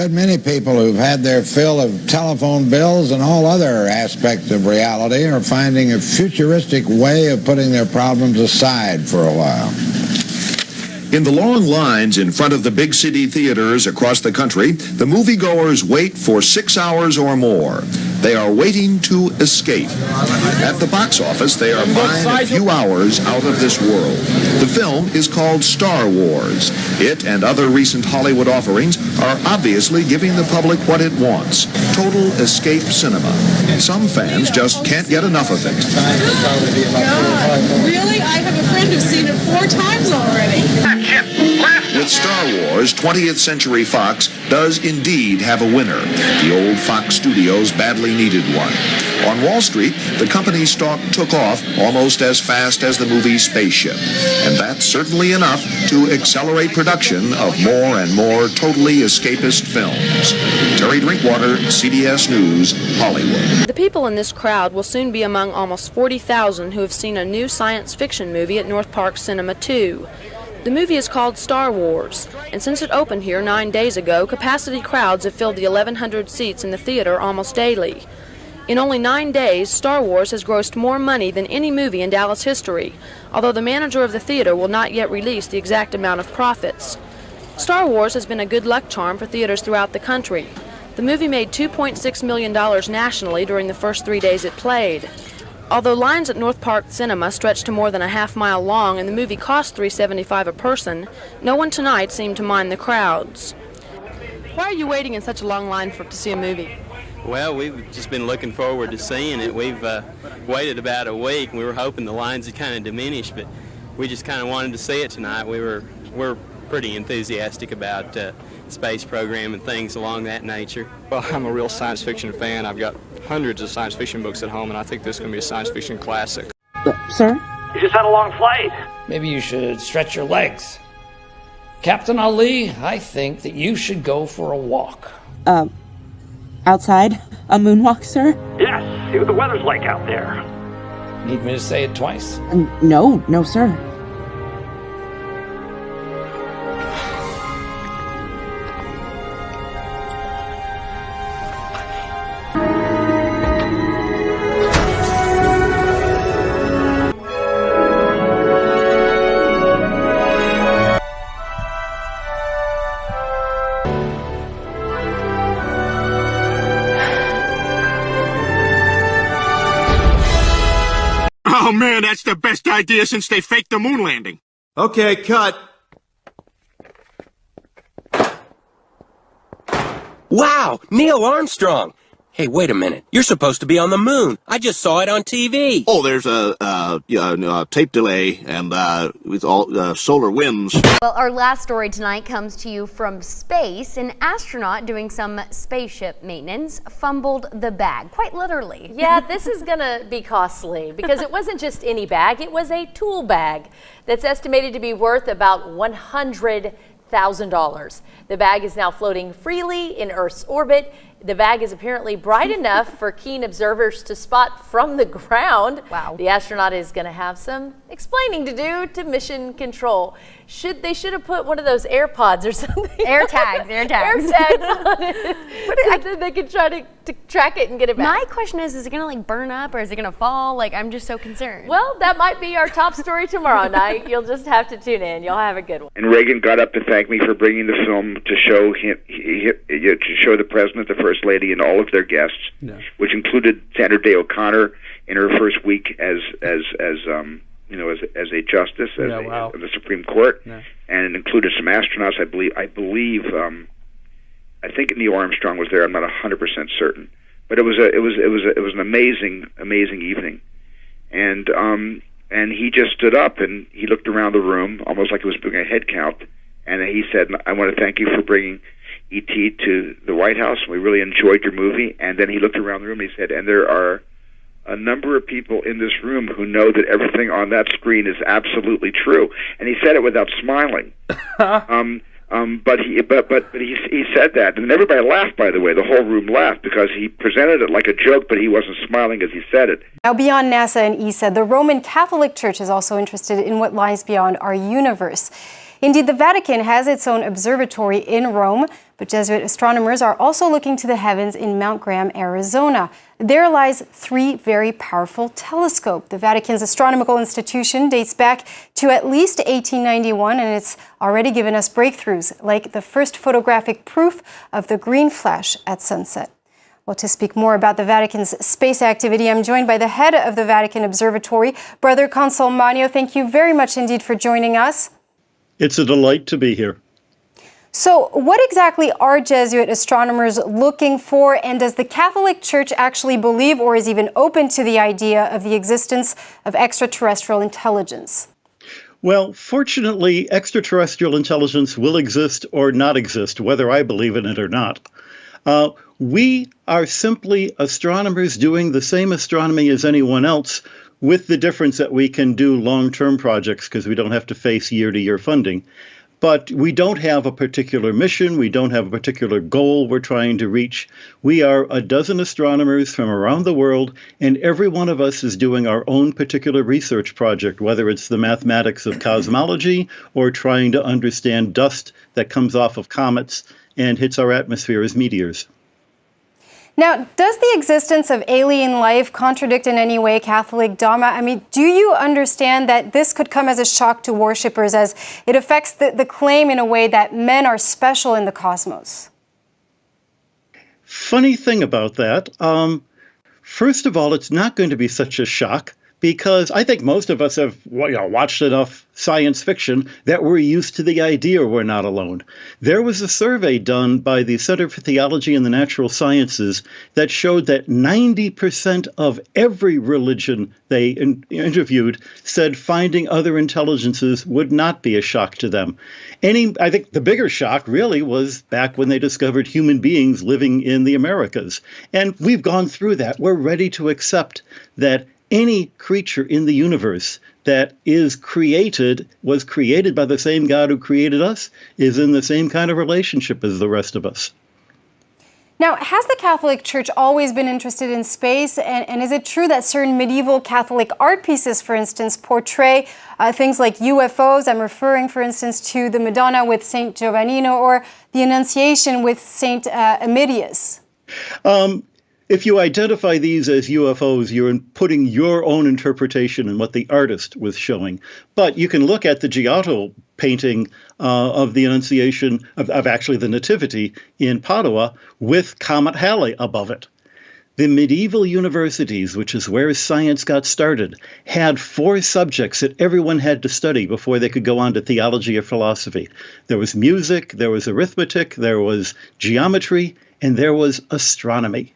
good many people who've had their fill of telephone bills and all other aspects of reality are finding a futuristic way of putting their problems aside for a while. In the long lines in front of the big city theaters across the country, the moviegoers wait for 6 hours or more. They are waiting to escape. At the box office, they are buying a few hours out of this world. The film is called Star Wars. It and other recent Hollywood offerings are obviously giving the public what it wants: total escape cinema. Some fans just can't get enough of it. God, really? I have a friend who's seen it 4 times already. With Star Wars, 20th Century Fox does indeed have a winner. The old Fox Studios badly needed one. On Wall Street, the company's stock took off almost as fast as the movie Spaceship. And that's certainly enough to accelerate production of more and more totally escapist films. Terry Drinkwater, CBS News, Hollywood. The people in this crowd will soon be among almost 40,000 who have seen a new science fiction movie at North Park Cinema 2. The movie is called Star Wars, and since it opened here 9 days ago, capacity crowds have filled the 1,100 seats in the theater almost daily. In only 9 days, Star Wars has grossed more money than any movie in Dallas history, although the manager of the theater will not yet release the exact amount of profits. Star Wars has been a good luck charm for theaters throughout the country. The movie made $2.6 million nationally during the first 3 days it played. Although lines at North Park Cinema stretched to more than a half-mile long and the movie cost $3.75 a person, no one tonight seemed to mind the crowds. Why are you waiting in such a long line to see a movie? Well, we've just been looking forward to seeing it. We've waited about a week, and we were hoping the lines would kind of diminish, but we just kind of wanted to see it tonight. We're pretty enthusiastic about space program and things along that nature. Well, I'm a real science fiction fan. I've got hundreds of science fiction books at home, and I think this is going to be a science fiction classic. Sir? You just had a long flight. Maybe you should stretch your legs. Captain Ali, I think that you should go for a walk. Outside? A moonwalk, sir? Yes, see what the weather's like out there. Need me to say it twice? No, sir. Oh man, that's the best idea since they faked the moon landing. Okay, cut. Wow, Neil Armstrong. Hey, wait a minute. You're supposed to be on the moon. I just saw it on TV. Oh, there's a tape delay and with all solar winds. Well, our last story tonight comes to you from space. An astronaut doing some spaceship maintenance fumbled the bag, quite literally. Yeah, this is going to be costly because it wasn't just any bag. It was a tool bag that's estimated to be worth about $100,000. The bag is now floating freely in Earth's orbit. The bag is apparently bright enough for keen observers to spot from the ground. Wow. The astronaut is going to have some explaining to do to mission control. They should have put one of those AirPods or something. AirTags. AirTags on it. So that they could try to track it and get it back. My question is it going to burn up or is it going to fall? I'm just so concerned. Well, that might be our top story tomorrow night. You'll just have to tune in. You'll have a good one. And Reagan got up to thank me for bringing the film to show him, to show the president, the first lady, and all of their guests, which included Sandra Day O'Connor in her first week as a justice in the Supreme Court, and it included some astronauts. I think Neil Armstrong was there. I'm not 100% certain, but it was an amazing evening, and he just stood up and he looked around the room almost like he was doing a head count, and he said, "I want to thank you for bringing E.T. to the White House. We really enjoyed your movie." And then he looked around the room and he said, "And there are a number of people in this room who know that everything on that screen is absolutely true." And he said it without smiling. But he said that, and everybody laughed. By the way, the whole room laughed because he presented it like a joke, but he wasn't smiling as he said it. Now, beyond NASA and ESA, the Roman Catholic Church is also interested in what lies beyond our universe. Indeed, the Vatican has its own observatory in Rome, But Jesuit astronomers are also looking to the heavens in Mount Graham, Arizona. There lies 3 very powerful telescopes. The Vatican's astronomical institution dates back to at least 1891, and it's already given us breakthroughs, like the first photographic proof of the green flash at sunset. Well, to speak more about the Vatican's space activity, I'm joined by the head of the Vatican Observatory, Brother Consul Magno. Thank you very much indeed for joining us. It's a delight to be here. So what exactly are Jesuit astronomers looking for, and does the Catholic Church actually believe or is even open to the idea of the existence of extraterrestrial intelligence? Well, fortunately, extraterrestrial intelligence will exist or not exist, whether I believe in it or not. We are simply astronomers doing the same astronomy as anyone else, with the difference that we can do long-term projects because we don't have to face year-to-year funding. But we don't have a particular mission. We don't have a particular goal we're trying to reach. We are a dozen astronomers from around the world, and every one of us is doing our own particular research project, whether it's the mathematics of cosmology or trying to understand dust that comes off of comets and hits our atmosphere as meteors. Now, does the existence of alien life contradict in any way Catholic dogma? I mean, do you understand that this could come as a shock to worshippers as it affects the claim in a way that men are special in the cosmos? Funny thing about that, first of all, it's not going to be such a shock because I think most of us have watched enough science fiction that we're used to the idea we're not alone. There was a survey done by the Center for Theology and the Natural Sciences that showed that 90% of every religion they interviewed said finding other intelligences would not be a shock to them. I think the bigger shock really was back when they discovered human beings living in the Americas. And we've gone through that. We're ready to accept that any creature in the universe that was created by the same God who created us, is in the same kind of relationship as the rest of us. Now, has the Catholic Church always been interested in space? And is it true that certain medieval Catholic art pieces, for instance, portray things like UFOs? I'm referring, for instance, to the Madonna with St. Giovannino or the Annunciation with St. Emilius. If you identify these as UFOs, you're putting your own interpretation in what the artist was showing. But you can look at the Giotto painting of the Annunciation, of actually the Nativity in Padua, with Comet Halley above it. The medieval universities, which is where science got started, had 4 subjects that everyone had to study before they could go on to theology or philosophy. There was music, there was arithmetic, there was geometry, and there was astronomy.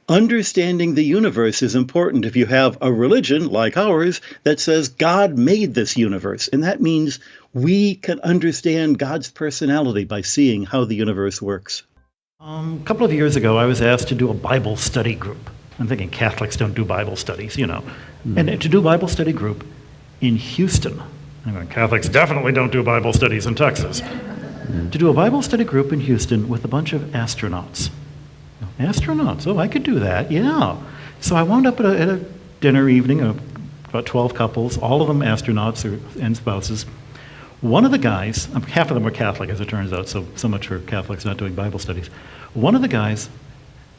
Understanding the universe is important if you have a religion like ours that says God made this universe. And that means we can understand God's personality by seeing how the universe works. A couple of years ago, I was asked to do a Bible study group. I'm thinking Catholics don't do Bible studies, you know. And to do a Bible study group in Houston. I mean, Catholics definitely don't do Bible studies in Texas. To do a Bible study group in Houston with a bunch of astronauts. Astronauts, oh, I could do that, yeah. So I wound up at a dinner evening of about 12 couples, all of them astronauts and spouses. One of the guys, half of them were Catholic as it turns out, so much for Catholics not doing Bible studies. One of the guys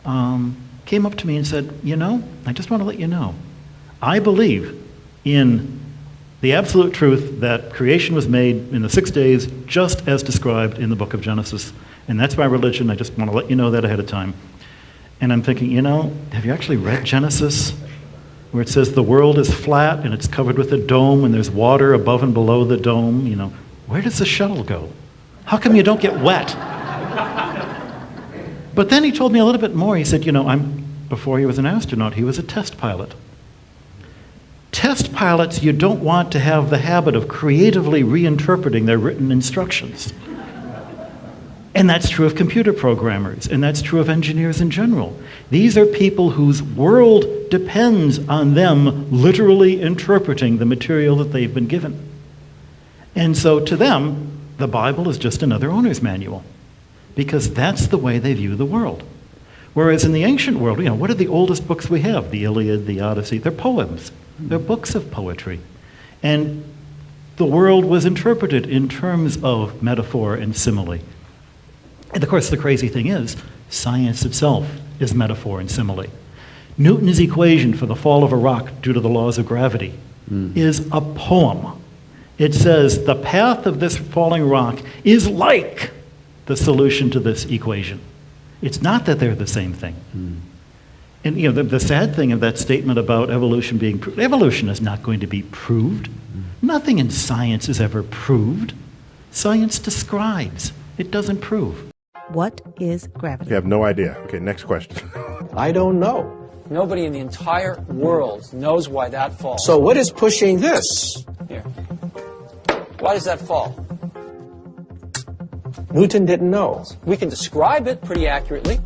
came up to me and said, you know, I just want to let you know, I believe in the absolute truth that creation was made in the 6 days just as described in the book of Genesis. And that's my religion. I just want to let you know that ahead of time. And I'm thinking, you know, have you actually read Genesis? Where it says the world is flat and it's covered with a dome and there's water above and below the dome, you know. Where does the shuttle go? How come you don't get wet? But then he told me a little bit more. He said, you know, before he was an astronaut, he was a test pilot. Test pilots, you don't want to have the habit of creatively reinterpreting their written instructions. And that's true of computer programmers, and that's true of engineers in general. These are people whose world depends on them literally interpreting the material that they've been given. And so to them, the Bible is just another owner's manual, because that's the way they view the world. Whereas in the ancient world, you know, what are the oldest books we have? The Iliad, the Odyssey, they're poems. They're books of poetry. And the world was interpreted in terms of metaphor and simile. And of course, the crazy thing is, science itself is metaphor and simile. Newton's equation for the fall of a rock due to the laws of gravity is a poem. It says the path of this falling rock is like the solution to this equation. It's not that they're the same thing. And you know, the sad thing of that statement about evolution being proved, evolution is not going to be proved. Nothing in science is ever proved. Science describes, it doesn't prove. What is gravity? You have no idea. Okay, next question. I don't know. Nobody in the entire world knows why that falls. So what is pushing this? Here. Why does that fall? Newton didn't know. We can describe it pretty accurately,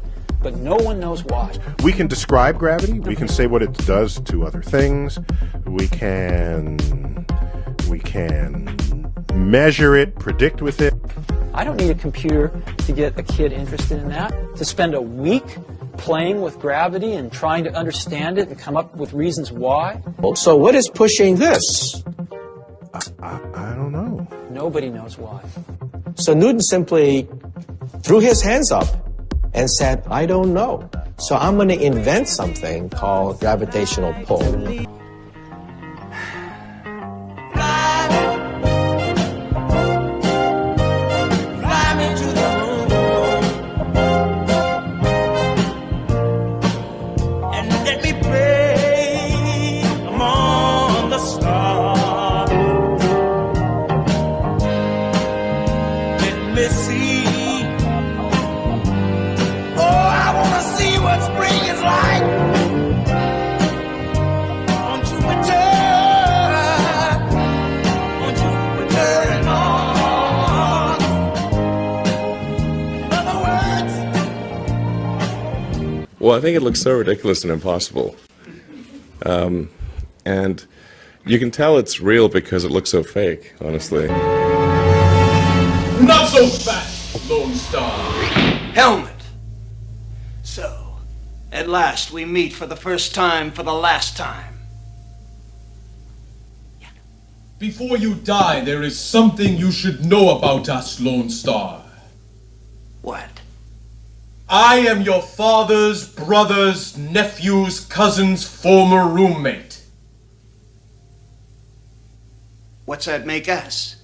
but no one knows why. We can describe gravity. We can say what it does to other things. We can measure it, predict with it. I don't need a computer to get a kid interested in that. To spend a week playing with gravity and trying to understand it and come up with reasons why. So what is pushing this? I don't know. Nobody knows why. So Newton simply threw his hands up and said, I don't know. So I'm going to invent something called gravitational pull. Well, I think it looks so ridiculous and impossible. And you can tell it's real because it looks so fake, honestly. Not so fast, Lone Star. Helmet. So, at last we meet for the first time for the last time. Before you die, there is something you should know about us, Lone Star. What? I am your father's brother's nephew's cousin's former roommate. What's that make us?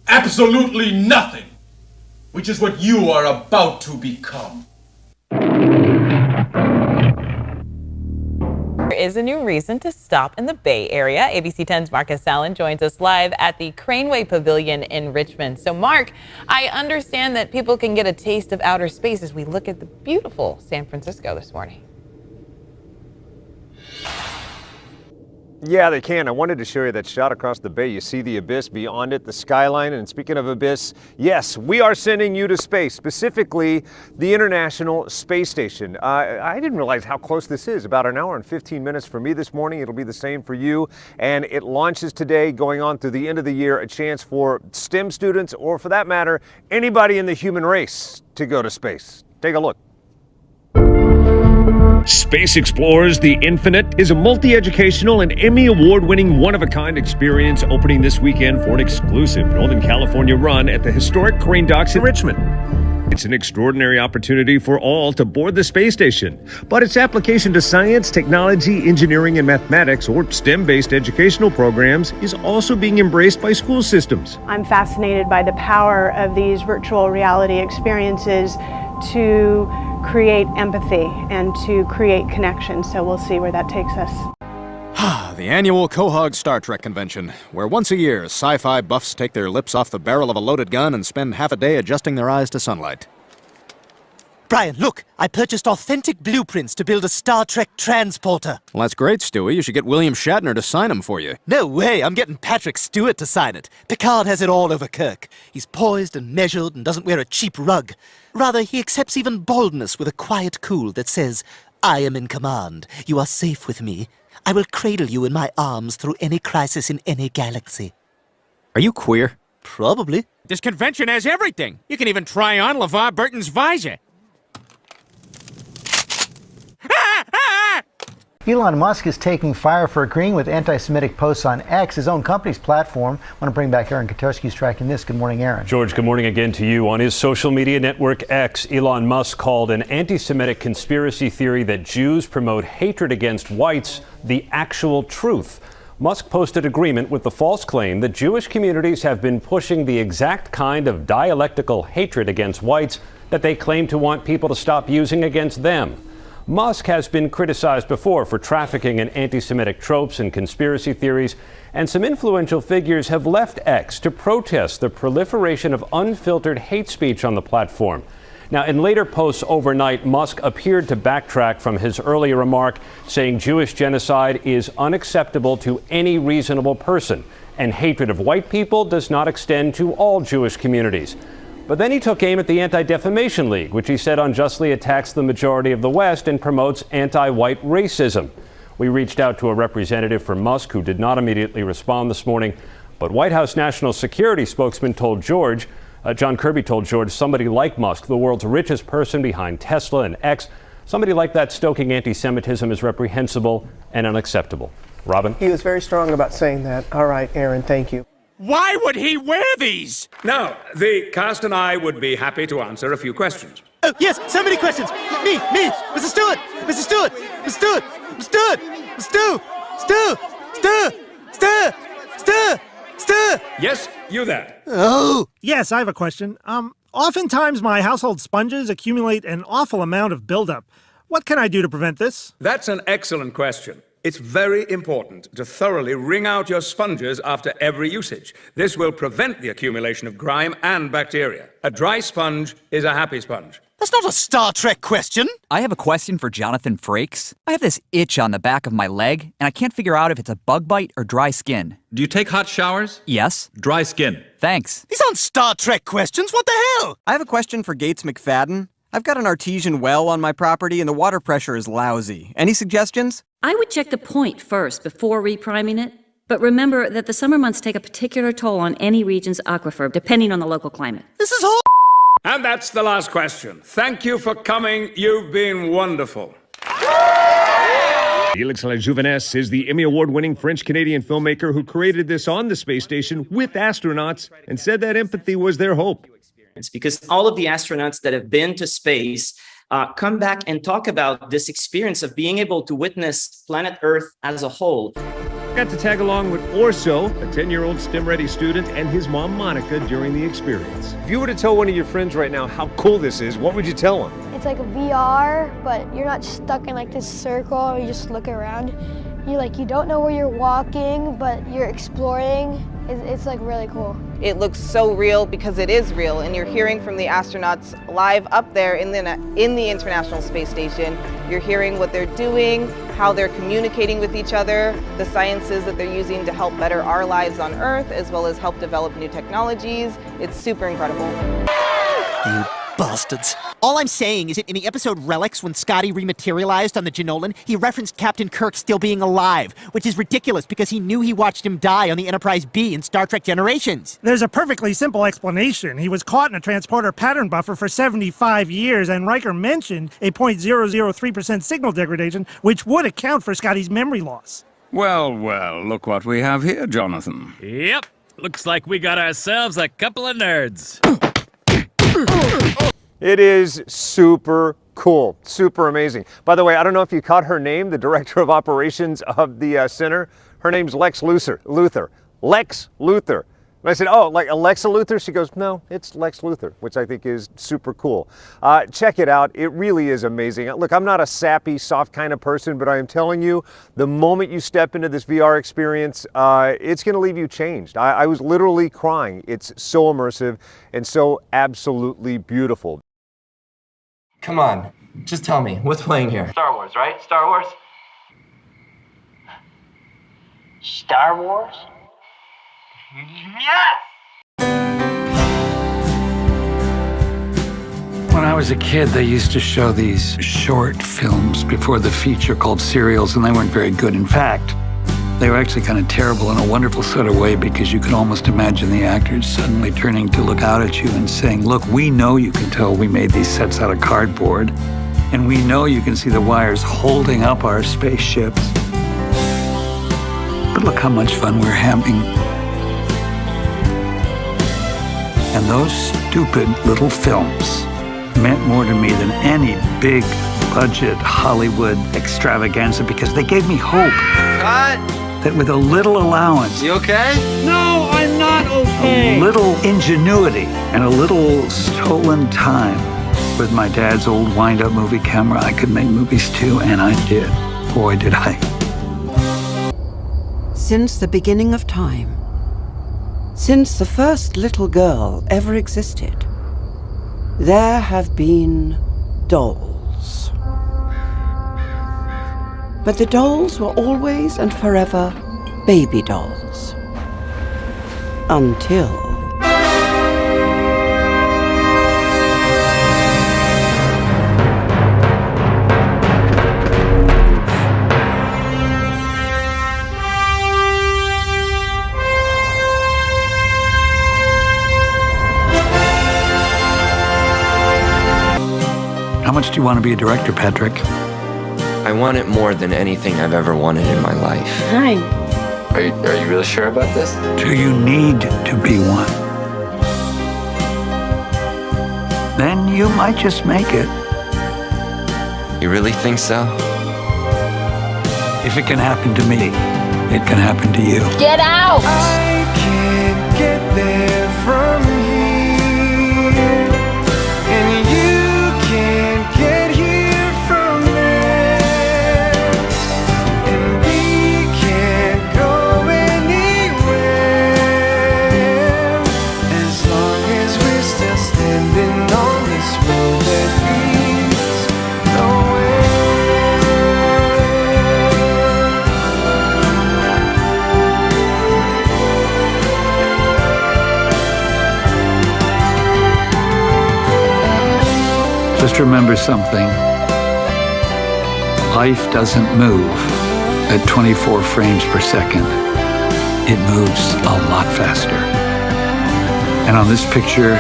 Absolutely nothing, which is what you are about to become. There is a new reason to stop in the Bay Area. ABC 10's Marcus Allen joins us live at the Craneway Pavilion in Richmond. So Mark, I understand that people can get a taste of outer space as we look at the beautiful San Francisco this morning. Yeah, they can. I wanted to show you that shot across the bay. You see the abyss beyond it, the skyline. And speaking of abyss, yes, we are sending you to space, specifically the International Space Station. I didn't realize how close this is. About an hour and 15 minutes for me this morning. It'll be the same for you. And it launches today, going on through the end of the year, a chance for STEM students, or for that matter, anybody in the human race to go to space. Take a look. Space Explorers The Infinite is a multi-educational and Emmy Award-winning one-of-a-kind experience opening this weekend for an exclusive Northern California run at the historic Crane Docks in Richmond. It's an extraordinary opportunity for all to board the space station, but its application to science, technology, engineering, and mathematics, or STEM-based educational programs, is also being embraced by school systems. I'm fascinated by the power of these virtual reality experiences to create empathy and to create connection. So we'll see where that takes us. The annual Quahog Star Trek convention, where once a year sci-fi buffs take their lips off the barrel of a loaded gun and spend half a day adjusting their eyes to sunlight. Brian, look! I purchased authentic blueprints to build a Star Trek transporter. Well, that's great, Stewie. You should get William Shatner to sign them for you. No way! I'm getting Patrick Stewart to sign it. Picard has it all over Kirk. He's poised and measured and doesn't wear a cheap rug. Rather, he accepts even baldness with a quiet cool that says, I am in command. You are safe with me. I will cradle you in my arms through any crisis in any galaxy. Are you queer? Probably. This convention has everything. You can even try on LeVar Burton's visor. Elon Musk is taking fire for agreeing with anti-Semitic posts on X, his own company's platform. I want to bring back Aaron Katersky, who's tracking this. Good morning, Aaron. George, good morning again to you. On his social media network X, Elon Musk called an anti-Semitic conspiracy theory that Jews promote hatred against whites the actual truth. Musk posted agreement with the false claim that Jewish communities have been pushing the exact kind of dialectical hatred against whites that they claim to want people to stop using against them. Musk has been criticized before for trafficking in anti-Semitic tropes and conspiracy theories, and some influential figures have left X to protest the proliferation of unfiltered hate speech on the platform. Now, in later posts overnight, Musk appeared to backtrack from his earlier remark, saying Jewish genocide is unacceptable to any reasonable person, and hatred of white people does not extend to all Jewish communities. But then he took aim at the Anti-Defamation League, which he said unjustly attacks the majority of the West and promotes anti-white racism. We reached out to a representative for Musk who did not immediately respond this morning, but White House National Security spokesman told George, John Kirby told George, somebody like Musk, the world's richest person behind Tesla and X, somebody like that stoking anti-Semitism is reprehensible and unacceptable. Robin? He was very strong about saying that. All right, Aaron, thank you. Why would he wear these? Now, the cast and I would be happy to answer a few questions. Oh, yes, so many questions. Me, Mr. Stewart, Mr. Stewart, Mr. Stewart, Mr. Stewart, Stu. Yes, you there. Oh. Yes, I have a question. Oftentimes my household sponges accumulate an awful amount of buildup. What can I do to prevent this? That's an excellent question. It's very important to thoroughly wring out your sponges after every usage. This will prevent the accumulation of grime and bacteria. A dry sponge is a happy sponge. That's not a Star Trek question. I have a question for Jonathan Frakes. I have this itch on the back of my leg, and I can't figure out if it's a bug bite or dry skin. Do you take hot showers? Yes. Dry skin. Thanks. These aren't Star Trek questions. What the hell? I have a question for Gates McFadden. I've got an artesian well on my property, and the water pressure is lousy. Any suggestions? I would check the point first before repriming it, but remember that the summer months take a particular toll on any region's aquifer, depending on the local climate. This is all. And that's the last question. Thank you for coming. You've been wonderful. Felix Lejeunesse is the Emmy Award-winning French-Canadian filmmaker who created this on the space station with astronauts and said that empathy was their hope. Because all of the astronauts that have been to space come back and talk about this experience of being able to witness planet Earth as a whole. Got to tag along with Orso, a 10-year-old STEM-ready student, and his mom, Monica, during the experience. If you were to tell one of your friends right now how cool this is, what would you tell them? It's like a VR, but you're not stuck in like this circle. You just look around. You don't know where you're walking, but you're exploring. It's like really cool. It looks so real because it is real, and you're hearing from the astronauts live up there in the International Space Station. You're hearing what they're doing, how they're communicating with each other, the sciences that they're using to help better our lives on Earth, as well as help develop new technologies. It's super incredible. You bastards. All I'm saying is that in the episode Relics, when Scotty rematerialized on the Jenolan, he referenced Captain Kirk still being alive, which is ridiculous because he knew he watched him die on the Enterprise B in Star Trek Generations. There's a perfectly simple explanation. He was caught in a transporter pattern buffer for 75 years, and Riker mentioned a 0.003% signal degradation, which would account for Scotty's memory loss. Well, look what we have here, Jonathan. Yep, looks like we got ourselves a couple of nerds. It is super cool, super amazing. By the way, I don't know if you caught her name, the director of operations of the center. Her name's Lex Luthor. Lex Luthor. And I said, oh, like Alexa Luthor? She goes, no, it's Lex Luthor, which I think is super cool. Check it out. It really is amazing. Look, I'm not a sappy, soft kind of person, but I am telling you, the moment you step into this VR experience, it's going to leave you changed. I was literally crying. It's so immersive and so absolutely beautiful. Come on, just tell me, what's playing here? Star Wars, right? Star Wars? Star Wars? Yes! When I was a kid, they used to show these short films before the feature called serials, and they weren't very good. In fact, they were actually kind of terrible in a wonderful sort of way because you could almost imagine the actors suddenly turning to look out at you and saying, look, we know you can tell we made these sets out of cardboard, And we know you can see the wires holding up our spaceships. But look how much fun we're having. And those stupid little films meant more to me than any big budget Hollywood extravaganza because they gave me hope. Cut! That with a little allowance, You okay? no, I'm not okay. A little ingenuity and a little stolen time. With my dad's old wind-up movie camera, I could make movies too, and I did. Boy, did I. Since the beginning of time, since the first little girl ever existed, there have been dolls. But the dolls were always and forever baby dolls. Until... How much do you want to be a director, Patrick? I want it more than anything I've ever wanted in my life. Hi. Are you really sure about this? Do you need to be one? Then you might just make it. You really think so? If it can happen to me, it can happen to you. Get out! I can't get there from here, and you can't get here from there, and we can't go anywhere as long as we're still standing on this road that leads Just remember something. Life doesn't move at 24 frames per second. It moves a lot faster. And on this picture,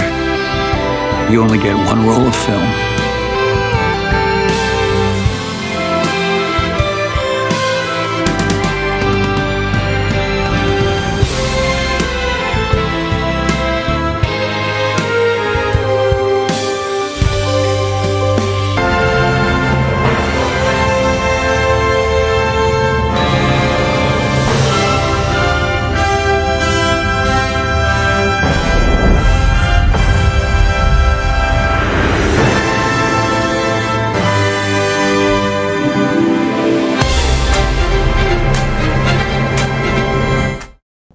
you only get one roll of film.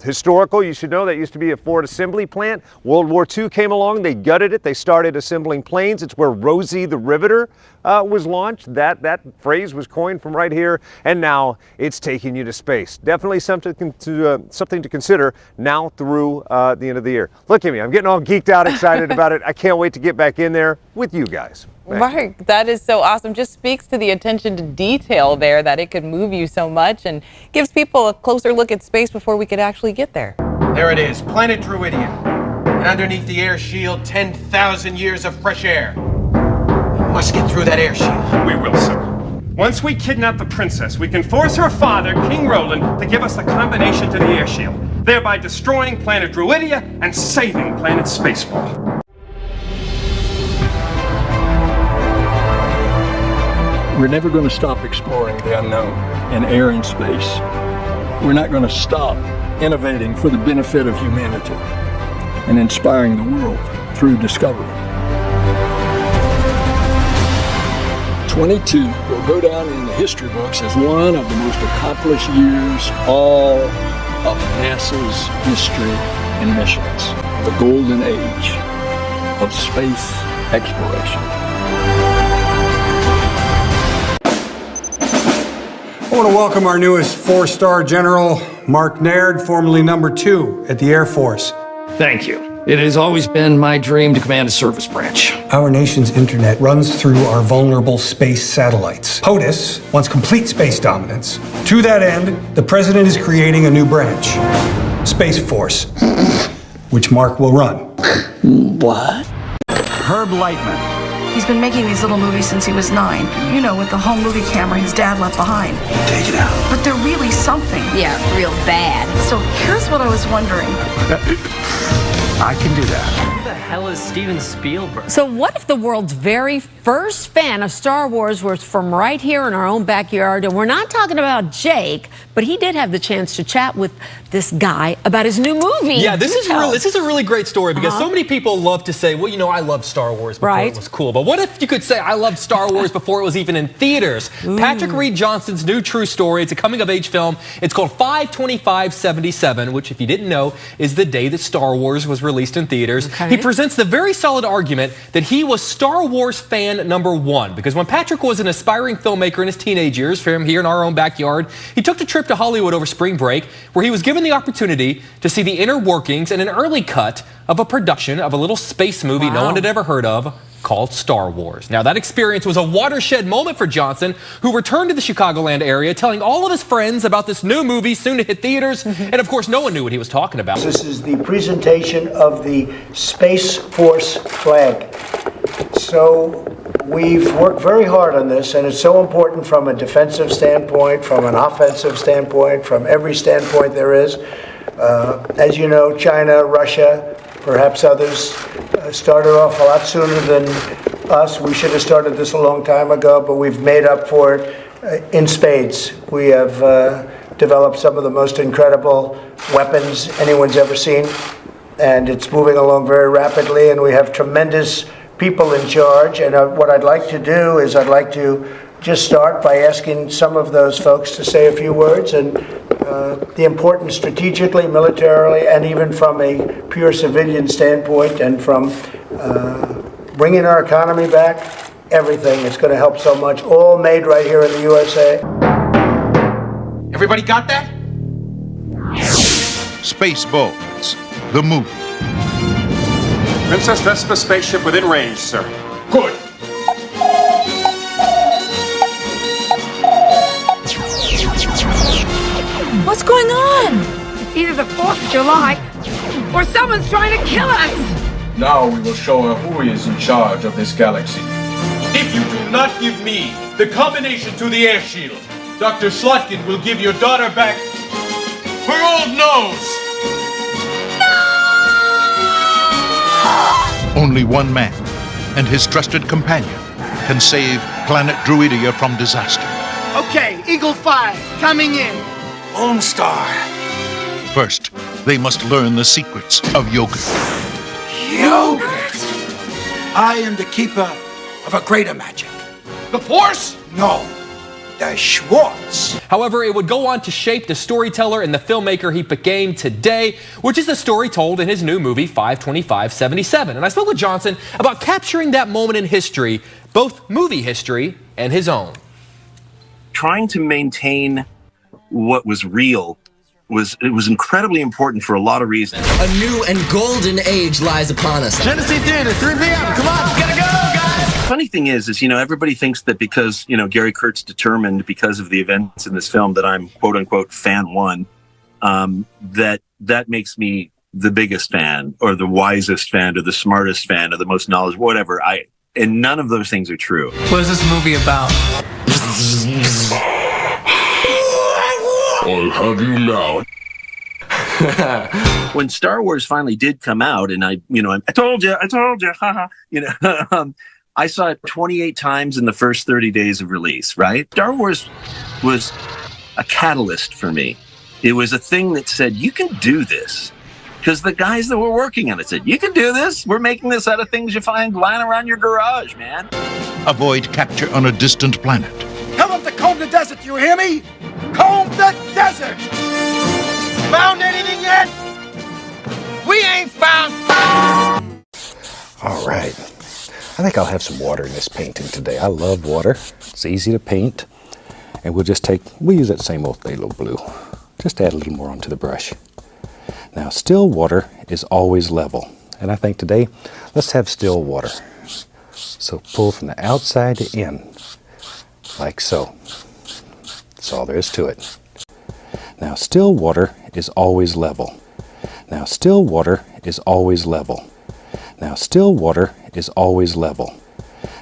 Historical, you should know that used to be a Ford assembly plant. World War II came along, they gutted it, they started assembling planes. It's where Rosie the Riveter was launched. That phrase was coined from right here, and now it's taking you to space. Definitely something to consider now through the end of the year. Look at me, I'm getting all geeked out, excited about it. I can't wait to get back in there with you guys. Mark, that is so awesome. Just speaks to the attention to detail there, that it could move you so much, and gives people a closer look at space before we could actually get there. There it is, planet Druidia. And underneath the air shield, 10,000 years of fresh air. We must get through that air shield. We will, sir. Once we kidnap the princess, we can force her father, King Roland, to give us the combination to the air shield, thereby destroying planet Druidia and saving planet Spaceball. We're never going to stop exploring the unknown in air and space. We're not going to stop innovating for the benefit of humanity and inspiring the world through discovery. 22 will go down in the history books as one of the most accomplished years all of NASA's history and missions. The golden age of space exploration. I want to welcome our newest four-star general, Mark Naird, formerly number 2 at the Air Force. Thank you. It has always been my dream to command a service branch. Our nation's internet runs through our vulnerable space satellites. POTUS wants complete space dominance. To that end, the president is creating a new branch, Space Force, which Mark will run. What? Herb Lightman, He's been making these little movies since he was 9. You know, with the home movie camera his dad left behind. Take it out. But they're really something. Yeah, real bad. So here's what I was wondering. I can do that. Who the hell is Steven Spielberg? So what if the world's very first fan of Star Wars was from right here in our own backyard? And we're not talking about Jake, but he did have the chance to chat with this guy about his new movie. Yeah, this is a really great story because so many people love to say, well, you know, I loved Star Wars before it was cool. But what if you could say I loved Star Wars before it was even in theaters? Patrick Reed Johnson's new true story. It's a coming-of-age film. It's called 5/25/77, which, if you didn't know, is the day that Star Wars was released in theaters. He presents the very solid argument that he was Star Wars fan #1 because when Patrick was an aspiring filmmaker in his teenage years, from here in our own backyard, he took a trip to Hollywood over spring break where he was given the opportunity to see the inner workings and an early cut of a production of a little space movie no one had ever heard of called Star Wars. Now, that experience was a watershed moment for Johnson, who returned to the Chicagoland area telling all of his friends about this new movie soon to hit theaters, and of course no one knew what he was talking about. This is the presentation of the Space Force flag. So we've worked very hard on this, and it's so important from a defensive standpoint, from an offensive standpoint, from every standpoint there is. As you know, China, Russia, perhaps others started off a lot sooner than us. We should have started this a long time ago, but we've made up for it in spades. We have developed some of the most incredible weapons anyone's ever seen, and it's moving along very rapidly, and we have tremendous people in charge. And what I'd like to do is I'd like to just start by asking some of those folks to say a few words, and the importance strategically, militarily, and even from a pure civilian standpoint, and from bringing our economy back, everything. It's going to help so much, all made right here in the USA. Everybody got that? Spaceballs, the movie. Princess Vespa spaceship within range, sir. Good. What's going on? It's either the 4th of July or someone's trying to kill us. Now we will show her who is in charge of this galaxy. If you do not give me the combination to the air shield, Dr. Slotkin will give your daughter back her old nose. Only one man and his trusted companion can save planet Druidia from disaster. Okay, Eagle 5, coming in. Lone Star. First, they must learn the secrets of yogurt. Yogurt? I am the keeper of a greater magic. The Force? No, the Schwartz. However, it would go on to shape the storyteller and the filmmaker he became today, which is the story told in his new movie, 5/25/77. And I spoke with Johnson about capturing that moment in history, both movie history and his own. Trying to maintain what was real was incredibly important for a lot of reasons. A new and golden age lies upon us. Genesee Theater, 3 p.m. Come on, gotta go, guys. Funny thing is, you know, everybody thinks that because, you know, Gary Kurtz determined because of the events in this film that I'm quote unquote fan one, that makes me the biggest fan or the wisest fan or the smartest fan or the most knowledgeable, whatever. And none of those things are true. What is this movie about? I'll have you now. When Star Wars finally did come out, and I told you, haha, you know, I saw it 28 times in the first 30 days of release, right? Star Wars was a catalyst for me. It was a thing that said, you can do this. Because the guys that were working on it said, you can do this. We're making this out of things you find lying around your garage, man. Avoid capture on a distant planet. Tell them to comb the desert, you hear me? Comb the desert! Found anything yet? We ain't found... All right. I think I'll have some water in this painting today. I love water. It's easy to paint. And we'll use that same old phthalo blue. Just add a little more onto the brush. Now, still water is always level. And I think today, let's have still water. So pull from the outside to in, like so. That's all there is to it. Now, still water is always level. Now, still water is always level. Now, still water is always level.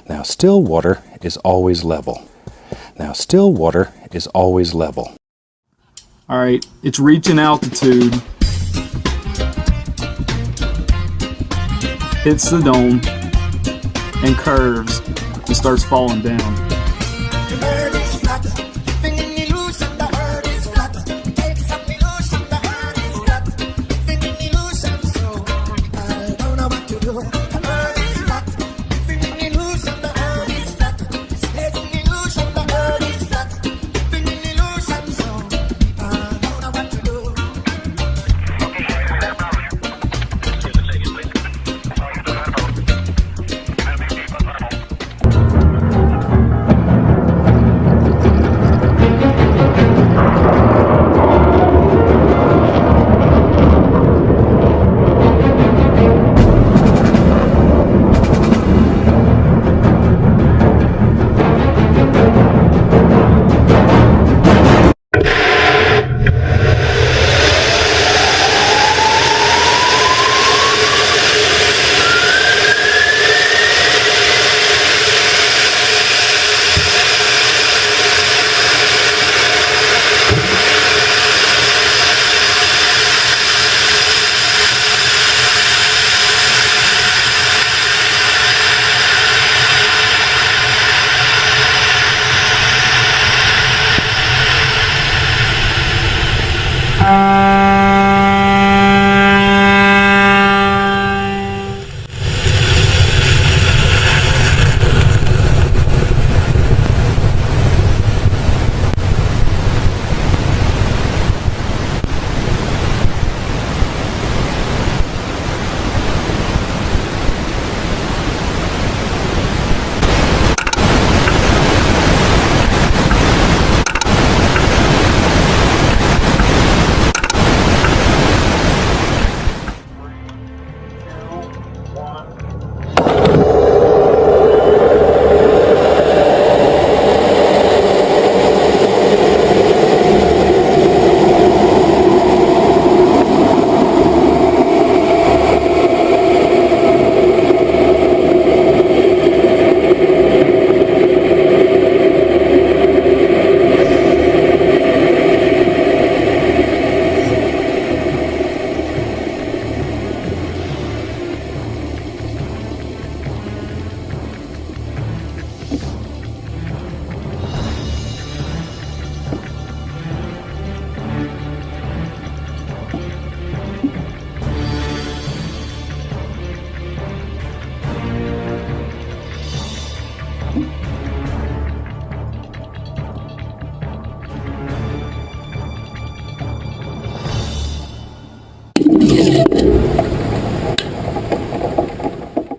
Now still water is always level. Now still water is always level. All right, it's reaching altitude. Hits the dome and curves and starts falling down.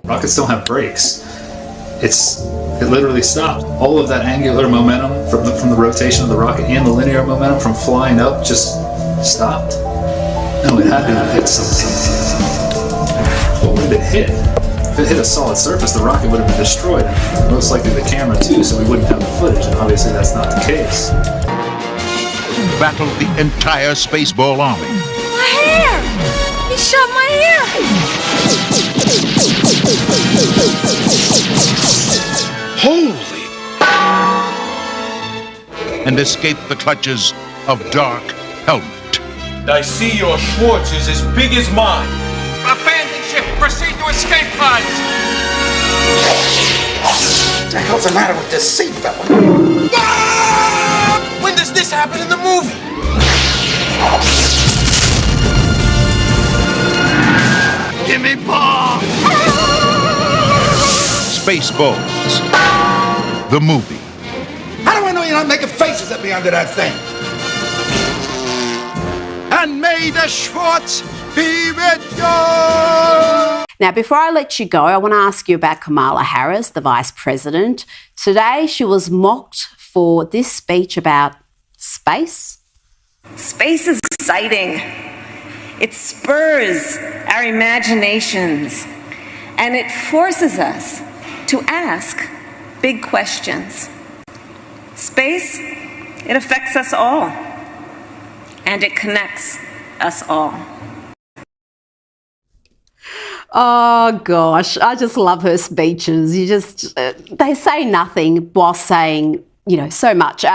Rockets don't have brakes. It literally stopped. All of that angular momentum from the rotation of the rocket and the linear momentum from flying up just stopped. No, it had to have hit something. What would it hit? If it hit a solid surface, the rocket would have been destroyed. Most likely the camera too, so we wouldn't have the footage, and obviously that's not the case. Battled the entire Spaceball army. My hair! He shot my hair! Holy! And escaped the clutches of Dark Helmet. I see your Schwartz is as big as mine. Abandon ship! Proceed to escape pods! What the hell's the matter with this seatbelt? Ah! When does this happen in the movie? Give me bomb! Spaceballs. The movie. How do I know you're not making faces at me under that thing? And may the Schwartz be with you! Now, before I let you go, I want to ask you about Kamala Harris, the Vice President. Today, she was mocked for this speech about space. Space is exciting. It spurs our imaginations, and it forces us to ask big questions. Space, it affects us all, and it connects us all. Oh gosh, I just love her speeches. They say nothing while saying, so much.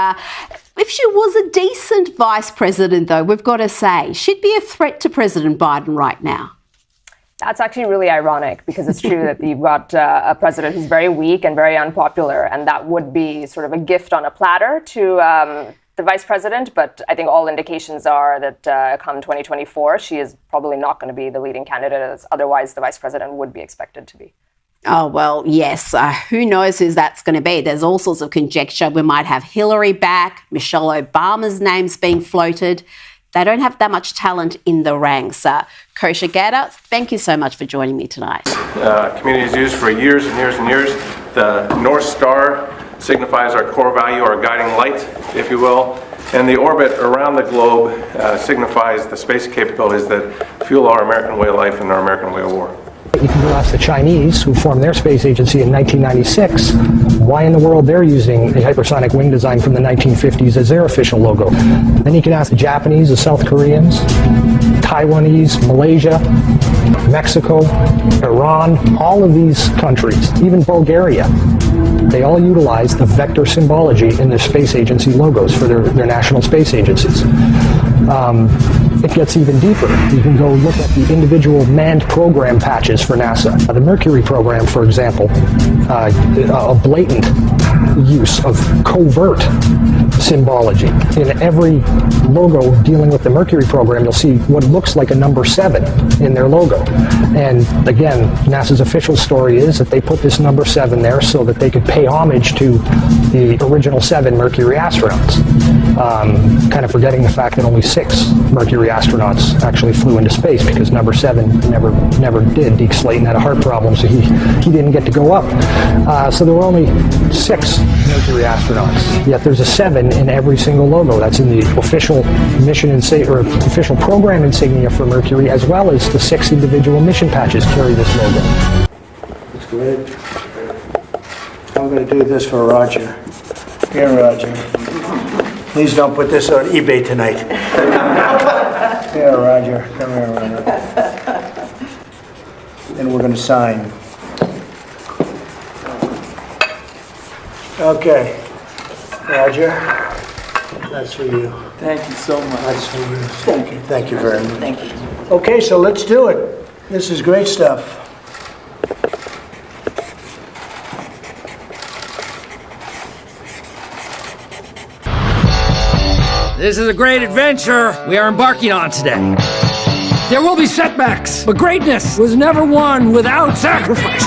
If she was a decent vice president, though, we've got to say, she'd be a threat to President Biden right now. That's actually really ironic, because it's true that you've got a president who's very weak and very unpopular, and that would be sort of a gift on a platter to the vice president. But I think all indications are that come 2024, she is probably not going to be the leading candidate, as otherwise the vice president would be expected to be. Oh, well, yes. Who knows who that's going to be? There's all sorts of conjecture. We might have Hillary back. Michelle Obama's name's being floated. They don't have that much talent in the ranks. Kosha Gadda, thank you so much for joining me tonight. Communities used for years and years and years. The North Star signifies our core value, our guiding light, if you will. And the orbit around the globe signifies the space capabilities that fuel our American way of life and our American way of war. You can go ask the Chinese, who formed their space agency in 1996, why in the world they're using a hypersonic wing design from the 1950s as their official logo. Then you can ask the Japanese, the South Koreans, Taiwanese, Malaysia, Mexico, Iran, all of these countries, even Bulgaria. They all utilize the vector symbology in their space agency logos for their national space agencies. It gets even deeper. You can go look at the individual manned program patches for NASA. The Mercury program, for example, a blatant use of covert symbology. In every logo dealing with the Mercury program, you'll see what looks like a number 7 in their logo. And again, NASA's official story is that they put this number 7 there so that they could pay homage to the original 7 Mercury astronauts. Kind of forgetting the fact that only 6 Mercury astronauts actually flew into space, because number 7 never did. Deke Slayton had a heart problem, so he didn't get to go up. So there were only 6 Mercury astronauts. Yet there's a 7 in every single logo. That's in the official mission or official program insignia for Mercury, as well as the 6 individual mission patches carry this logo. That's great. I'm going to do this for Roger. Here, Roger. Please don't put this on eBay tonight. Here, Roger. Come here, Roger. Then we're going to sign. Okay. Roger, that's for you. Thank you so much. That's for you. Thank you. Thank you very much. Thank you. Okay, so let's do it. This is great stuff. This is a great adventure we are embarking on today. There will be setbacks, but greatness was never won without sacrifice.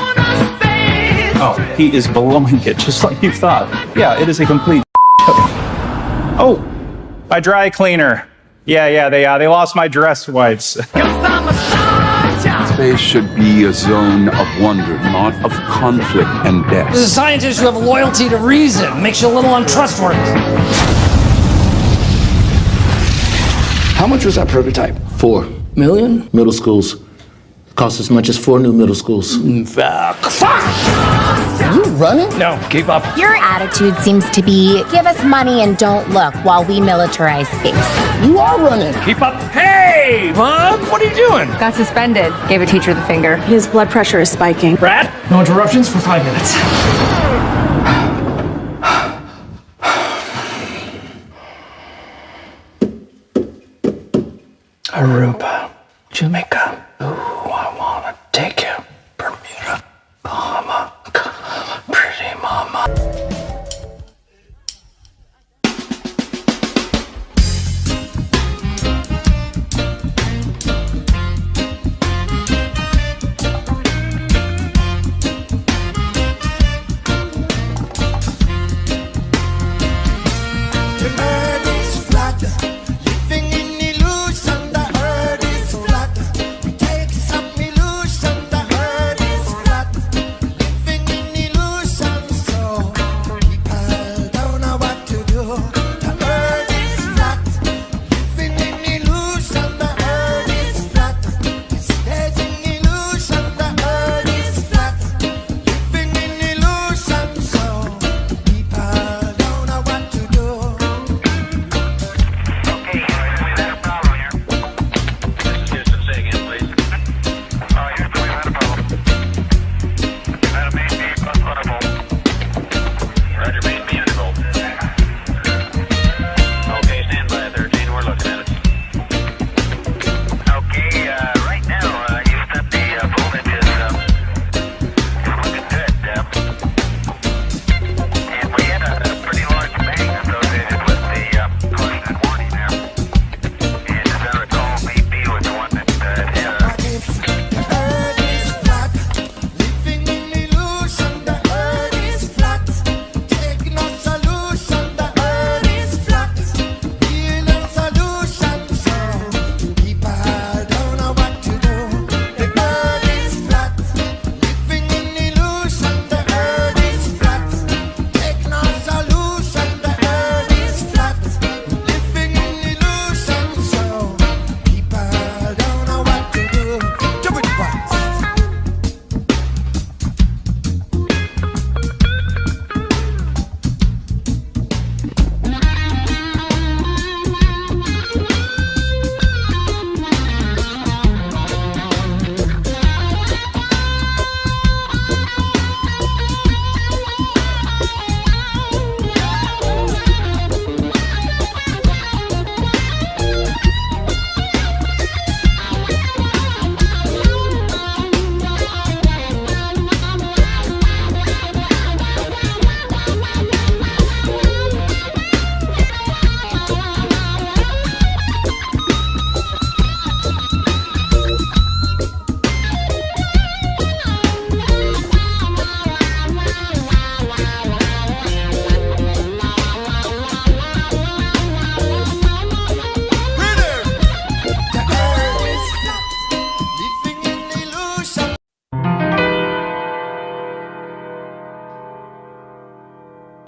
Oh, he is blowing it just like you thought. Yeah, it is a complete Oh, my dry cleaner. Yeah, they lost my dress wipes. Space should be a zone of wonder, not of conflict and death. As a scientist, you have a loyalty to reason. Makes you a little untrustworthy. How much was that prototype? $4 million? Middle schools. Cost as much as 4 new middle schools. Fuck! Are you running? No, keep up. Your attitude seems to be, give us money and don't look while we militarize space. You are running. Keep up. Hey, Mom, what are you doing? Got suspended. Gave a teacher the finger. His blood pressure is spiking. Brad, no interruptions for 5 minutes. Aruba, Jamaica. Ooh, I wanna take you. Bermuda, Bahama, pretty mama.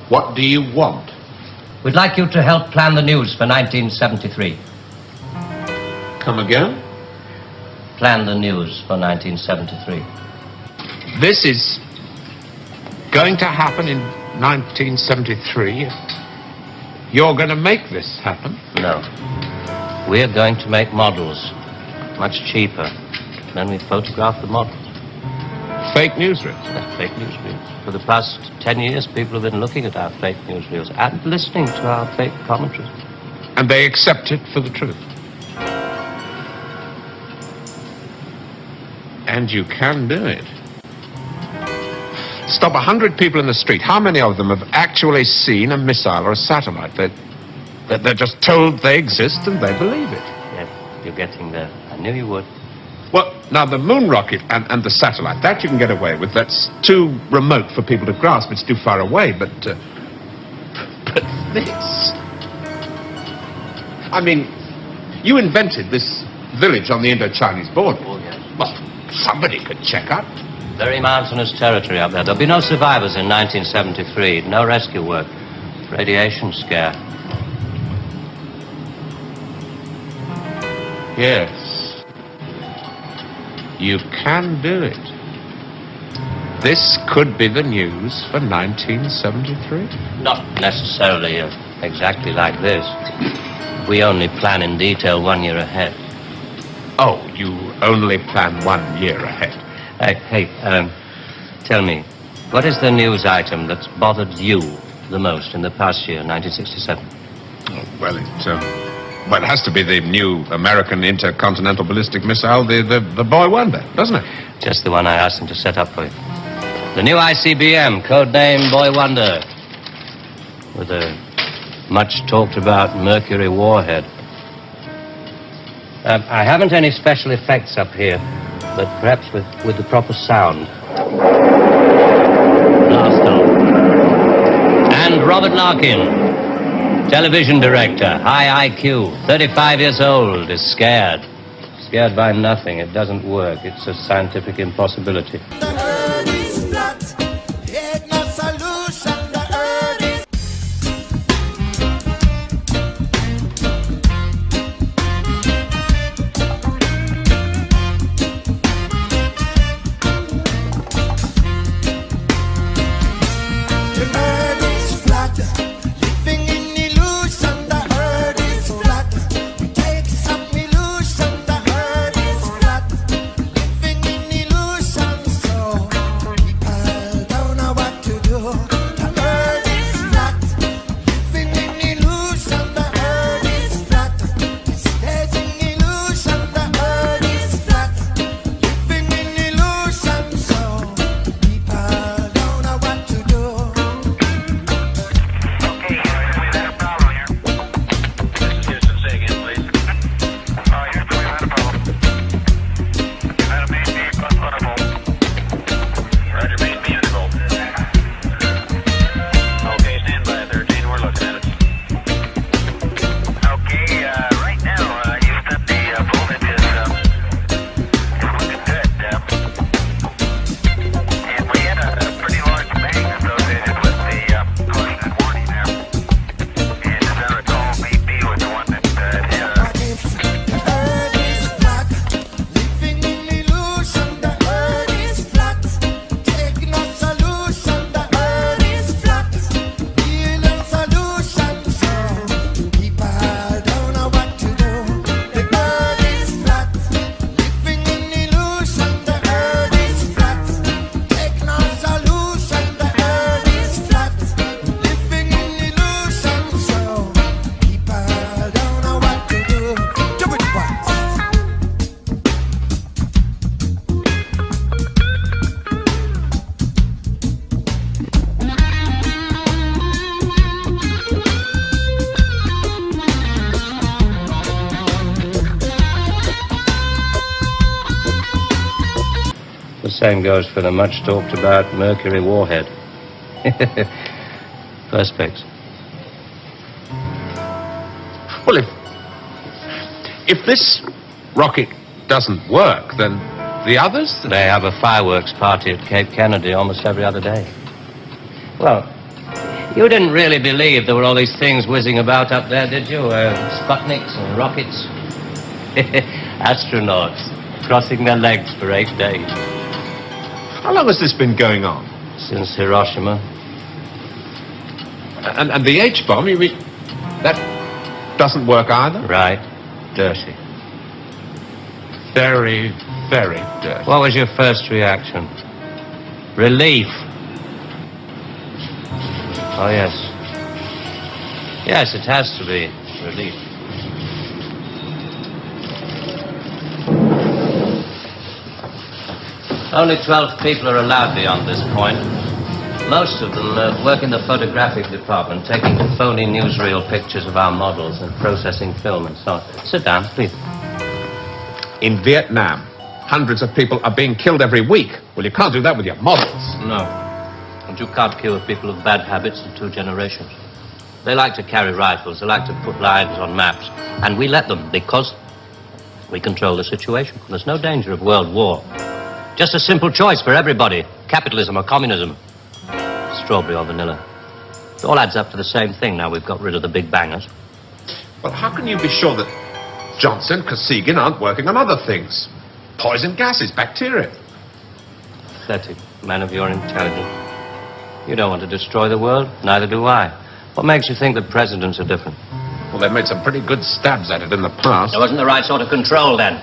What do you want? We'd like you to help plan the news for 1973. Come again? Plan the news for 1973. This is going to happen in 1973. You're going to make this happen? No. We're going to make models, much cheaper. Then we photograph the models. Fake newsreels? Fake newsreels. For the past 10 years, people have been looking at our fake newsreels and listening to our fake commentaries. And they accept it for the truth? And you can do it. Stop 100 people in the street. How many of them have actually seen a missile or a satellite? They're just told they exist and they believe it. Yes, you're getting there. I knew you would. Well, now the moon rocket and the satellite, that you can get away with. That's too remote for people to grasp. It's too far away. But this... I mean, you invented this village on the Indo-Chinese border. Oh, yes. Well, somebody could check up. Very mountainous territory up there. There'll be no survivors in 1973. No rescue work. Radiation scare. Yes. You can do it. This could be the news for 1973? Not necessarily exactly like this. We only plan in detail 1 year ahead. Oh, you only plan 1 year ahead? Hey, tell me, what is the news item that's bothered you the most in the past year, 1967? Oh, well, it has to be the new American intercontinental ballistic missile, the Boy Wonder, doesn't it? Just the one I asked him to set up for you. The new ICBM, codename Boy Wonder, with a much-talked-about Mercury warhead. I haven't any special effects up here, but perhaps with the proper sound. Blast off. And Robert Larkin. Television director, high IQ, 35 years old, is scared. Scared by nothing. It doesn't work. It's a scientific impossibility. Same goes for the much-talked-about Mercury warhead. Perspex. Well, if this rocket doesn't work, then the others? They have a fireworks party at Cape Kennedy almost every other day. Well, You didn't really believe there were all these things whizzing about up there, did you? Sputniks and rockets? Astronauts crossing their legs for 8 days. How long has this been going on? Since Hiroshima. And the H-bomb, you mean, that doesn't work either? Right. Dirty. Very, very dirty. What was your first reaction? Relief. Oh, yes. Yes, it has to be relief. Only 12 people are allowed beyond this point. Most of them work in the photographic department, taking phony newsreel pictures of our models and processing film and so on. Sit down, please. In Vietnam, hundreds of people are being killed every week. Well, you can't do that with your models. No. And you can't kill people of bad habits in 2 generations. They like to carry rifles, they like to put lives on maps, and we let them because we control the situation. There's no danger of world war. Just a simple choice for everybody, capitalism or communism, strawberry or vanilla. It all adds up to the same thing now we've got rid of the big bangers. Well, how can you be sure that Johnson, Kosygin aren't working on other things? Poison gases, bacteria. Pathetic, man of your intelligence. You don't want to destroy the world, neither do I. What makes you think that presidents are different? Well, they've made some pretty good stabs at it in the past. There wasn't the right sort of control then.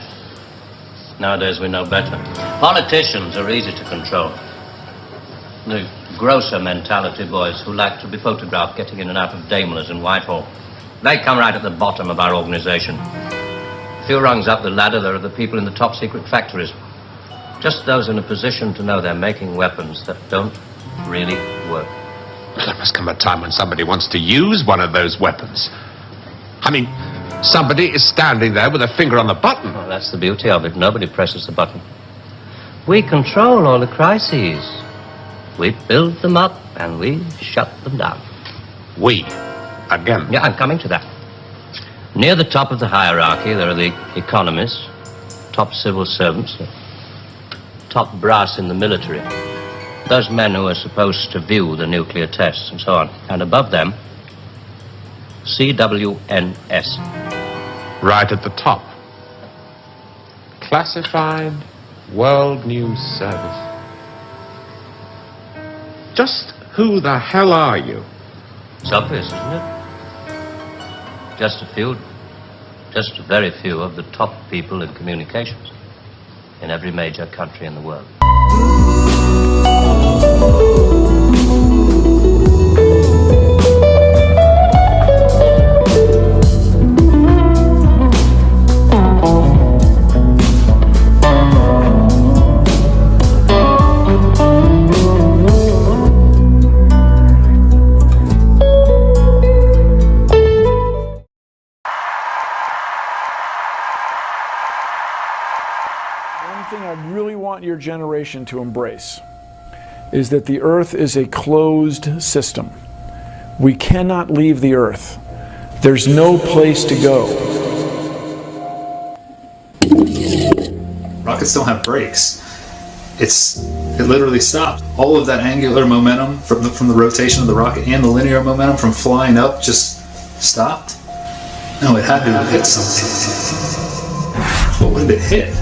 Nowadays we know better. Politicians are easy to control. The grosser mentality boys who like to be photographed getting in and out of Daimlers in Whitehall. They come right at the bottom of our organization. A few rungs up the ladder, there are the people in the top secret factories. Just those in a position to know they're making weapons that don't really work. There must come a time when somebody wants to use one of those weapons. I mean, somebody is standing there with a finger on the button. Well, that's the beauty of it. Nobody presses the button. We control all the crises. We build them up and we shut them down. We? Again? Yeah, I'm coming to that. Near the top of the hierarchy, there are the economists, top civil servants, top brass in the military. Those men who are supposed to view the nuclear tests and so on. And above them, CWNS. Right at the top. Classified World News Service. Just who the hell are you? It's obvious, isn't it? Just a very few of the top people in communications in every major country in the world. Your generation to embrace is that the Earth is a closed system. We cannot leave the Earth. There's no place to go. Rockets don't have brakes. It literally stopped. All of that angular momentum from the rotation of the rocket and the linear momentum from flying up just stopped. No, it had to have hit something. What would it hit?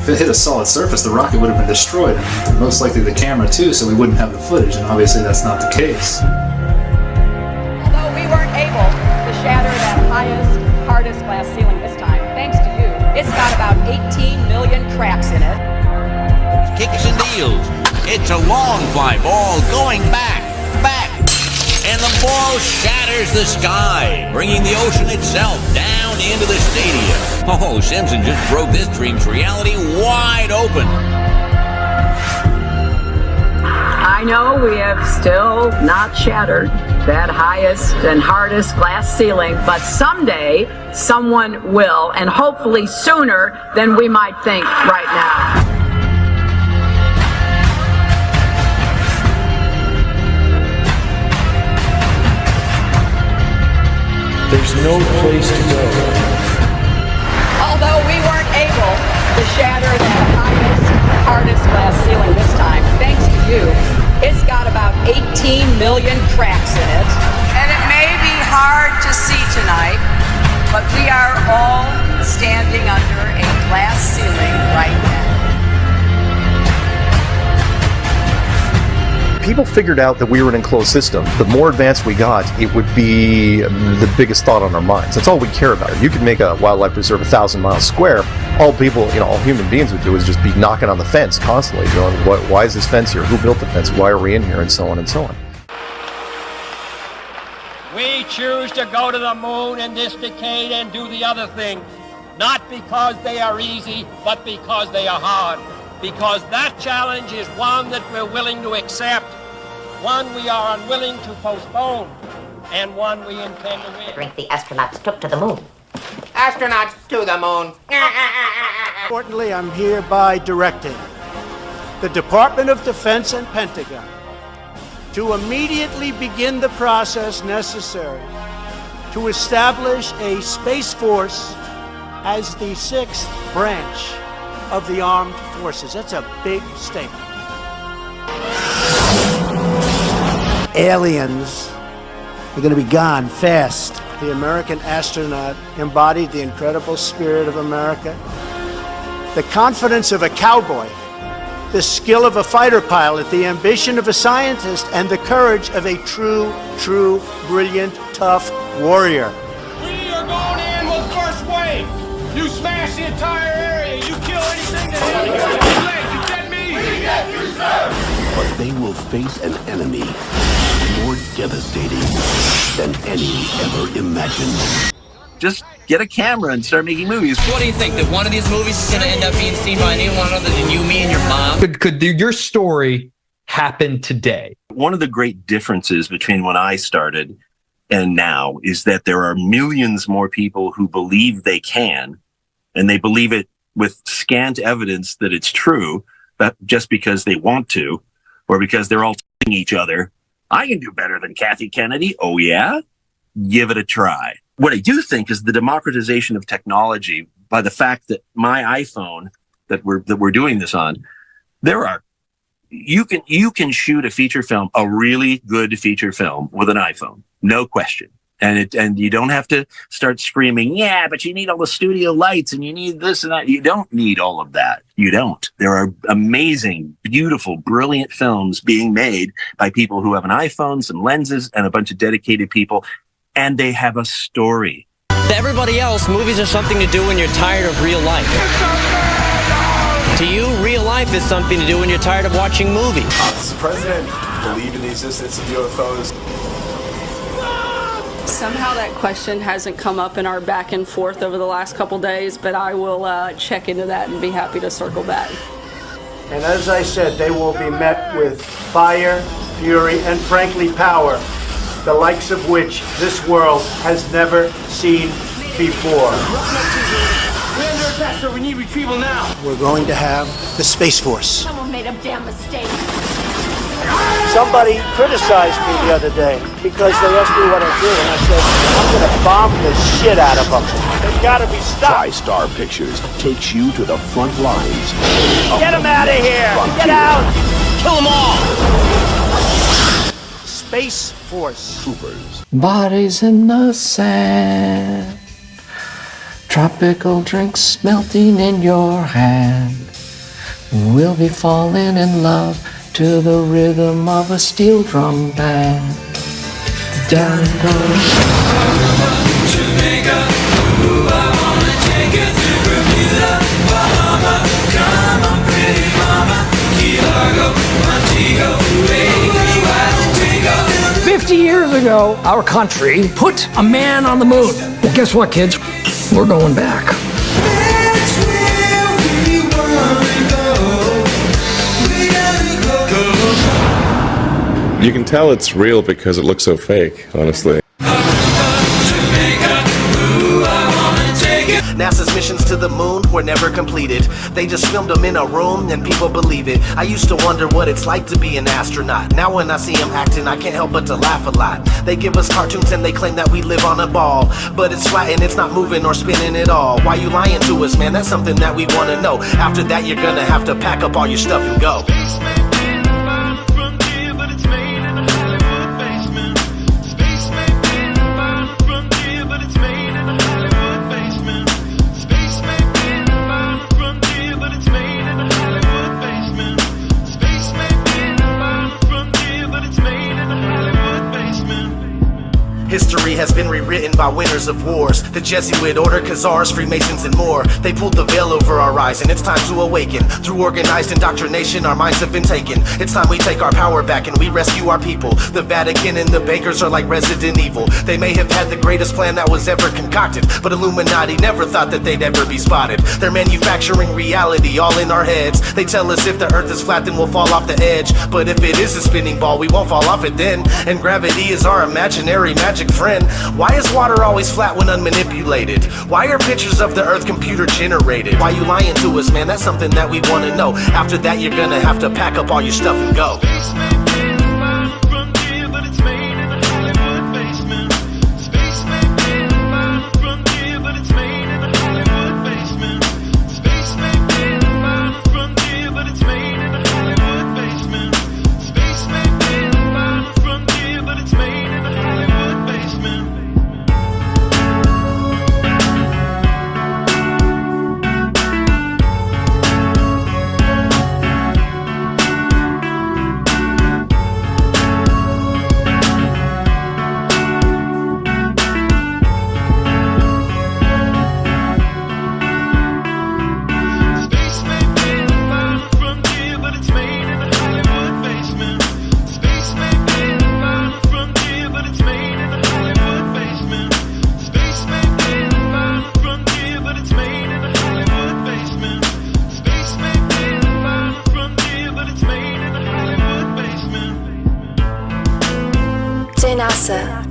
If it hit a solid surface, the rocket would have been destroyed, and most likely the camera too, so we wouldn't have the footage, and obviously that's not the case. Although we weren't able to shatter that highest, hardest glass ceiling this time, thanks to you, it's got about 18 million cracks in it. Kicks and deals. It's a long fly ball going back, and the ball shatters the sky, bringing the ocean itself down into the stadium. Oh, Simpson just broke this dream's reality wide open. I know we have still not shattered that highest and hardest glass ceiling, but someday someone will, and hopefully sooner than we might think right now. There's no place to go. Although we weren't able to shatter that highest, hardest glass ceiling this time, thanks to you, it's got about 18 million cracks in it. And it may be hard to see tonight, but we are all standing under a glass ceiling right now. People figured out that we were an enclosed system. The more advanced we got, it would be the biggest thought on our minds. That's all we care about. You could make a wildlife preserve 1,000 miles square. All people, all human beings would do is just be knocking on the fence constantly, going, why is this fence here? Who built the fence? Why are we in here? And so on and so on. We choose to go to the moon in this decade and do the other things, not because they are easy, but because they are hard. Because that challenge is one that we're willing to accept, one we are unwilling to postpone, and one we intend to win. Drink the astronauts took to the moon. Astronauts to the moon. Importantly, I'm hereby directing the Department of Defense and Pentagon to immediately begin the process necessary to establish a Space Force as the 6th branch of the armed forces. That's a big statement. Aliens are going to be gone fast. The American astronaut embodied the incredible spirit of America, the confidence of a cowboy, the skill of a fighter pilot, the ambition of a scientist, and the courage of a true, brilliant, tough warrior. We are going in with first wave. You smash the entire area. You kill anything that you get me. We get you, sir. But they will face an enemy more devastating than any ever imagined. Just get a camera and start making movies. What do you think? That one of these movies is going to end up being seen by anyone other than you, me, and your mom? Could your story happen today? One of the great differences between when I started and now is that there are millions more people who believe they can, and they believe it with scant evidence that it's true, but just because they want to, or because they're all telling each other, I can do better than Kathy Kennedy. Oh yeah? Give it a try. What I do think is the democratization of technology by the fact that my iPhone that we're doing this on, you can shoot a feature film, a really good feature film with an iPhone, no question. And you don't have to start screaming, yeah, but you need all the studio lights and you need this and that. You don't need all of that. You don't. There are amazing, beautiful, brilliant films being made by people who have an iPhone, some lenses, and a bunch of dedicated people, and they have a story. To everybody else, movies are something to do when you're tired of real life. To you, real life is something to do when you're tired of watching movies. Does the president believe in the existence of UFOs? Somehow that question hasn't come up in our back and forth over the last couple days, but I will check into that and be happy to circle back. And as I said, they will be met with fire, fury, and frankly power, the likes of which this world has never seen before. We're under attack, sir. We need retrieval now. We're going to have the Space Force. Someone made a damn mistake. Somebody criticized me the other day because they asked me what I do, and I said, I'm going to bomb the shit out of them. They've got to be stopped. TriStar Pictures takes you to the front lines. Get them out of here! Get out! Kill them all! Space Force. Troopers. Bodies in the sand. Tropical drinks melting in your hand. We'll be falling in love to the rhythm of a steel drum band. Down it goes. Jamaica, ooh, I wanna take you to Bermuda, Bahama, come on, pretty mama, Key Largo, Montego, baby, Montego. 50 years ago, our country put a man on the moon. Well, guess what, kids? We're going back. You can tell it's real because it looks so fake, honestly. NASA's missions to the moon were never completed. They just filmed them in a room and people believe it. I used to wonder what it's like to be an astronaut. Now when I see them acting, I can't help but to laugh a lot. They give us cartoons and they claim that we live on a ball, but it's flat and it's not moving or spinning at all. Why you lying to us, man? That's something that we want to know. After that, you're gonna have to pack up all your stuff and go. history has been rewritten by winners of wars. The Jesuit order, Khazars, Freemasons, and more. They pulled the veil over our eyes, and it's time to awaken. Through organized indoctrination, our minds have been taken. It's time we take our power back and we rescue our people. The Vatican and the bankers are like Resident Evil. They may have had the greatest plan that was ever concocted, but Illuminati never thought that they'd ever be spotted. They're manufacturing reality all in our heads. They tell us if the earth is flat then we'll fall off the edge, but if it is a spinning ball we won't fall off it then. And gravity is our imaginary magic friend. Why is water always flat when unmanipulated? Why are pictures of the earth computer generated? Why you lying to us, man? That's something that we want to know. After that you're gonna have to pack up all your stuff and go. NASA,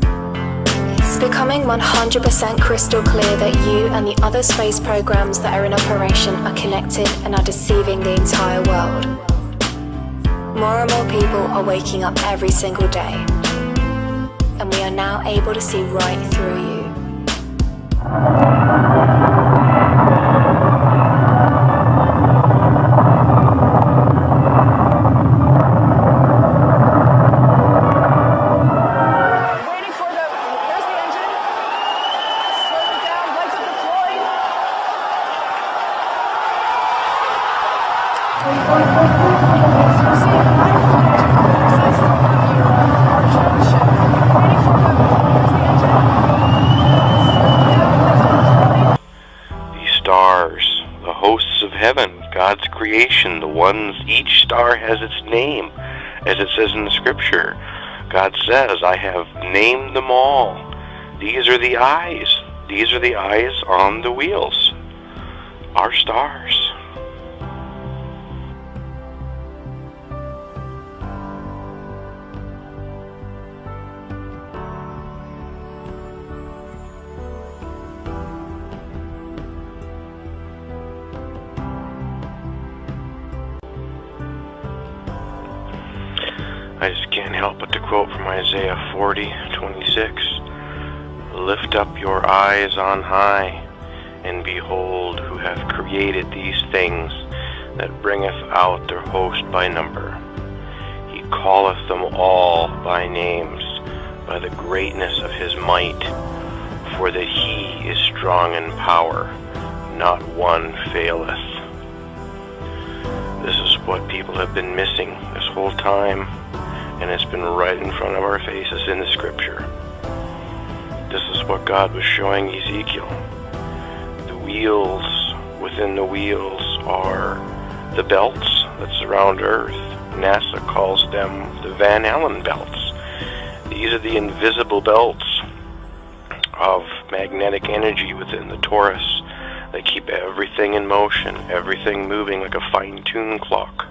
it's becoming 100% crystal clear that you and the other space programs that are in operation are connected and are deceiving the entire world. More and more people are waking up every single day, and we are now able to see right through you. God's creation, the ones, each star has its name, as it says in the scripture. God says, I have named them all. These are the eyes. These are the eyes on the wheels. Our stars. I just can't help but to quote from Isaiah 40:26. Lift up your eyes on high, and behold who hath created these things, that bringeth out their host by number. He calleth them all by names, by the greatness of his might, for that he is strong in power, not one faileth. This is what people have been missing this whole time, and it's been right in front of our faces in the scripture. This is what God was showing Ezekiel. The wheels within the wheels are the belts that surround Earth. NASA calls them the Van Allen belts. These are the invisible belts of magnetic energy within the torus. They keep everything in motion, everything moving like a fine-tuned clock.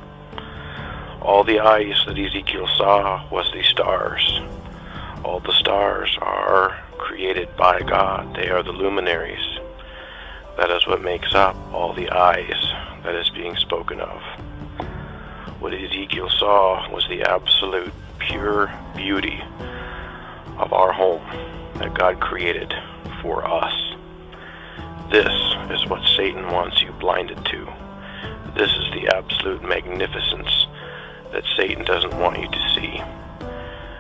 All the eyes that Ezekiel saw was the stars. All the stars are created by God. They are the luminaries. That is what makes up all the eyes that is being spoken of. What Ezekiel saw was the absolute pure beauty of our home that God created for us. This is what Satan wants you blinded to. This is the absolute magnificence that Satan doesn't want you to see.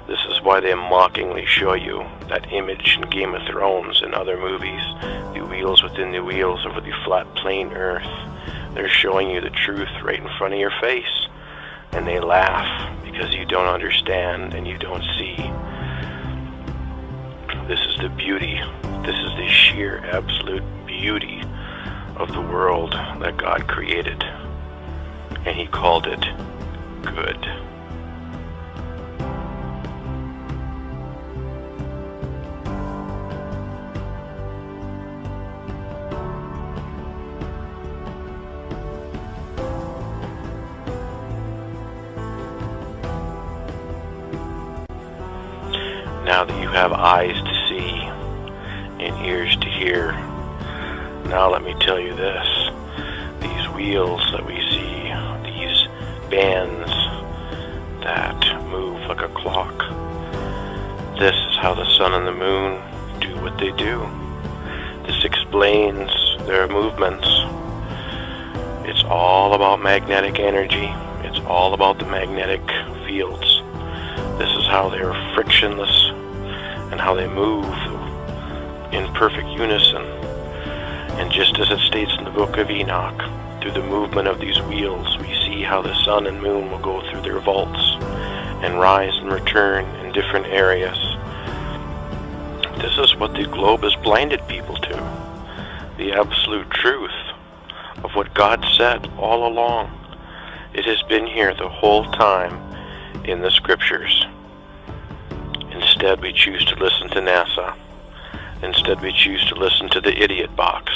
This is why they mockingly show you that image in Game of Thrones and other movies, the wheels within the wheels over the flat plain earth. They're showing you the truth right in front of your face, and they laugh because you don't understand and you don't see. This is the beauty. This is the sheer, absolute beauty of the world that God created. And He called it good. Now that you have eyes to see and ears to hear, now let me tell you this. These wheels that we see, these bands that move like a clock, this is how the sun and the moon do what they do. This explains their movements. It's all about magnetic energy. It's all about the magnetic fields. This is how they're frictionless and how they move in perfect unison. And just as it states in the book of Enoch, through the movement of these wheels, we see how the sun and moon will go through their vaults and rise and return in different areas. This is what the globe has blinded people to. The absolute truth of what God said all along. It has been here the whole time in the scriptures. Instead, we choose to listen to NASA. Instead, we choose to listen to the idiot box.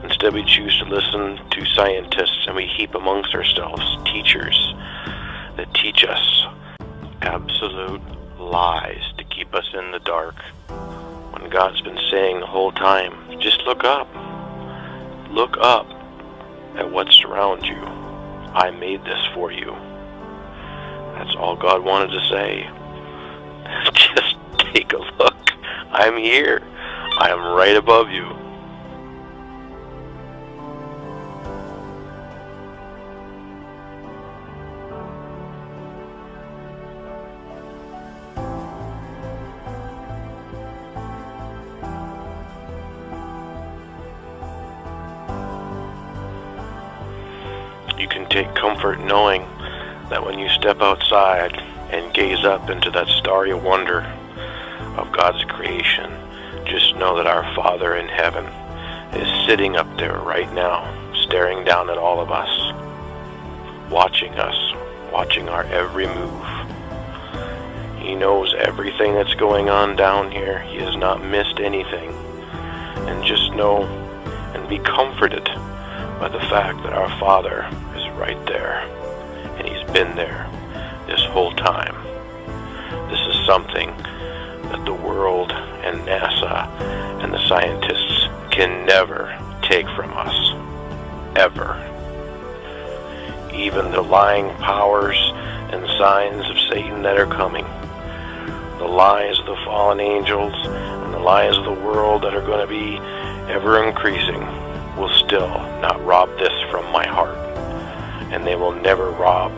Instead, we choose to listen to scientists, and we heap amongst ourselves teachers that teach us absolute lies to keep us in the dark. When God's been saying the whole time, just look up. Look up at what surrounds you. I made this for you. That's all God wanted to say. Just take a look. I'm here. I am right above you. You can take comfort knowing that when you step outside and gaze up into that starry wonder of God's creation, just know that our Father in heaven is sitting up there right now, staring down at all of us, watching our every move. He knows everything that's going on down here. He has not missed anything. And just know and be comforted by the fact that our Father is right there, and He's been there this whole time. This is something that the world and NASA and the scientists can never take from us, ever. Even the lying powers and signs of Satan that are coming, the lies of the fallen angels and the lies of the world that are going to be ever increasing, will still not rob this from my heart. And they will never rob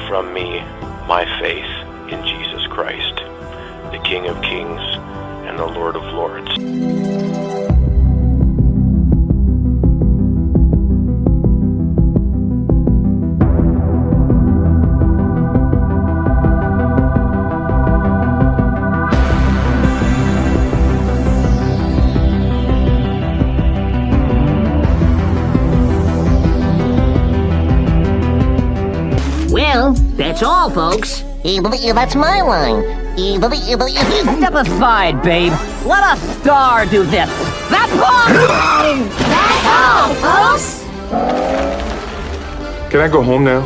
from me my faith in Jesus Christ, the King of Kings and the Lord of Lords. Well, that's all, folks. That's my line. Step aside, babe. Let a star do this. That's all! That's all, folks! Can I go home now?